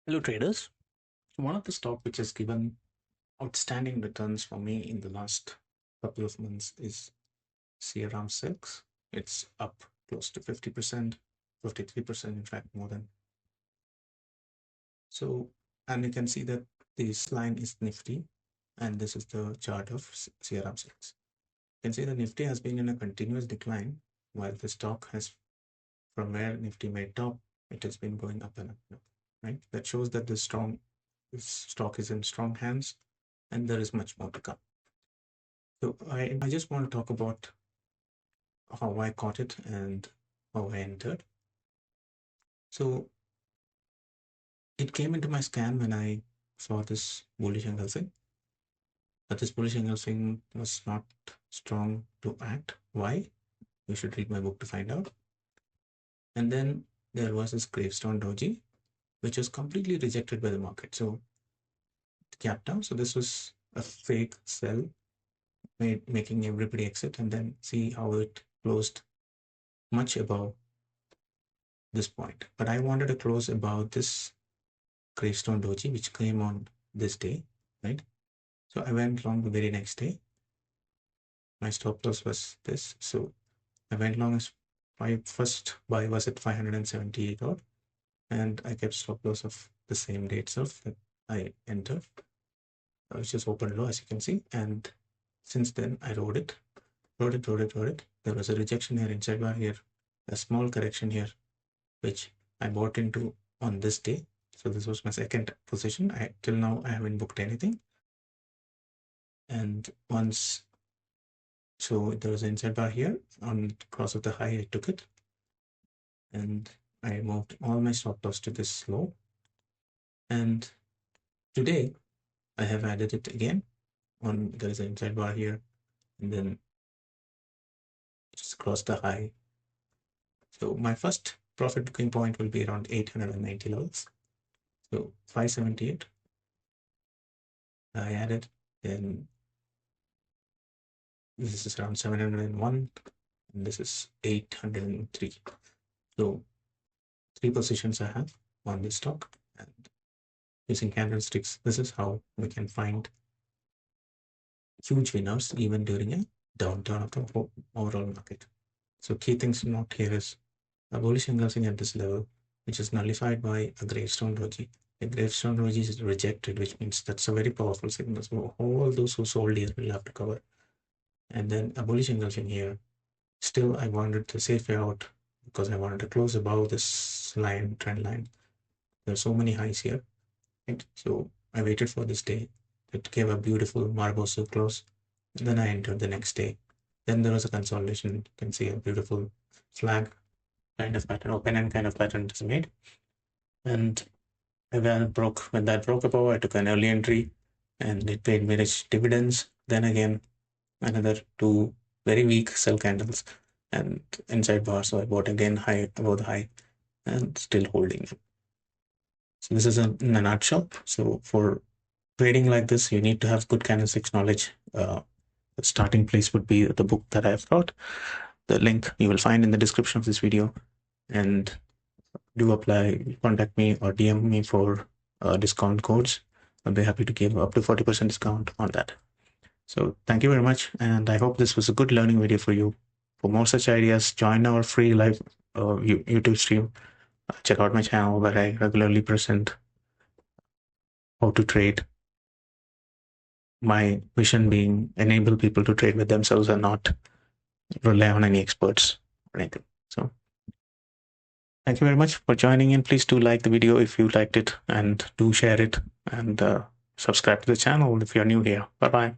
Hello traders. One of the stock which has given outstanding returns for me in the last couple of months is CRM Silks. It's up close to 50%, 53%, in fact, more than. So, and you can see that this line is Nifty, and this is the chart of CRM Silks. You can see the Nifty has been in a continuous decline, while the stock has, from where Nifty made top, it has been going up and up, right? That shows that this stock is in strong hands, and there is much more to come. So I just want to talk about how I caught it and how I entered. So it came into my scan when I saw this bullish engulfing, but this bullish engulfing was not strong to act. Why? You should read my book to find out. And then there was this gravestone doji, which was completely rejected by the market. So it gapped down. So this was a fake sell, making everybody exit, and then see how it closed much above this point. But I wanted to close above this gravestone doji, which came on this day, right? So I went long the very next day. My stop loss was this. So I went long as my first buy was at 578 odd, and I kept stop loss of the same date itself that I entered, which is open low, as you can see. And since then I rode it. There was a rejection here, inside bar here, a small correction here, which I bought into on this day. So this was my second position. Till now I haven't booked anything. And once, so there was an inside bar here on cross of the high, I took it, and I moved all my stop loss to this low. And today I have added it again on, there is an inside bar here, and then just cross the high. So my first profit booking point will be around $890. So 578 I added, then this is around 701, and this is 803. So 3 positions I have on this stock, and using candlesticks, this is how we can find huge winners even during a downturn of the overall market. So key things to note here is a bullish engulfing at this level, which is nullified by a gravestone doji. A gravestone doji is rejected, which means that's a very powerful signal. So all those who sold here will have to cover. And then a bullish engulfing here. Still, I wanted to safe out because I wanted to close above this line, trend line. There are so many highs here, right? So I waited for this day. It gave a beautiful Marbosu close. And then I entered the next day. Then there was a consolidation. You can see a beautiful flag kind of pattern, open end kind of pattern is made. And when that broke above, I took an early entry, and it paid me rich dividends. Then again, another 2 very weak sell candles and inside bar. So I bought again high above the high and still holding it. So this is in a nutshell. So for trading like this, you need to have good candlesticks knowledge. The starting place would be the book that I've got. The link you will find in the description of this video, and do apply, contact me or DM me for discount codes. I'll be happy to give up to 40% discount on that. So thank you very much, and I hope this was a good learning video for you. For more such ideas, join our free live YouTube stream. Check out my channel where I regularly present how to trade. My mission being enable people to trade with themselves and not rely on any experts or anything. So thank you very much for joining in. Please do like the video if you liked it, and do share it, and subscribe to the channel if you're new here. Bye-bye.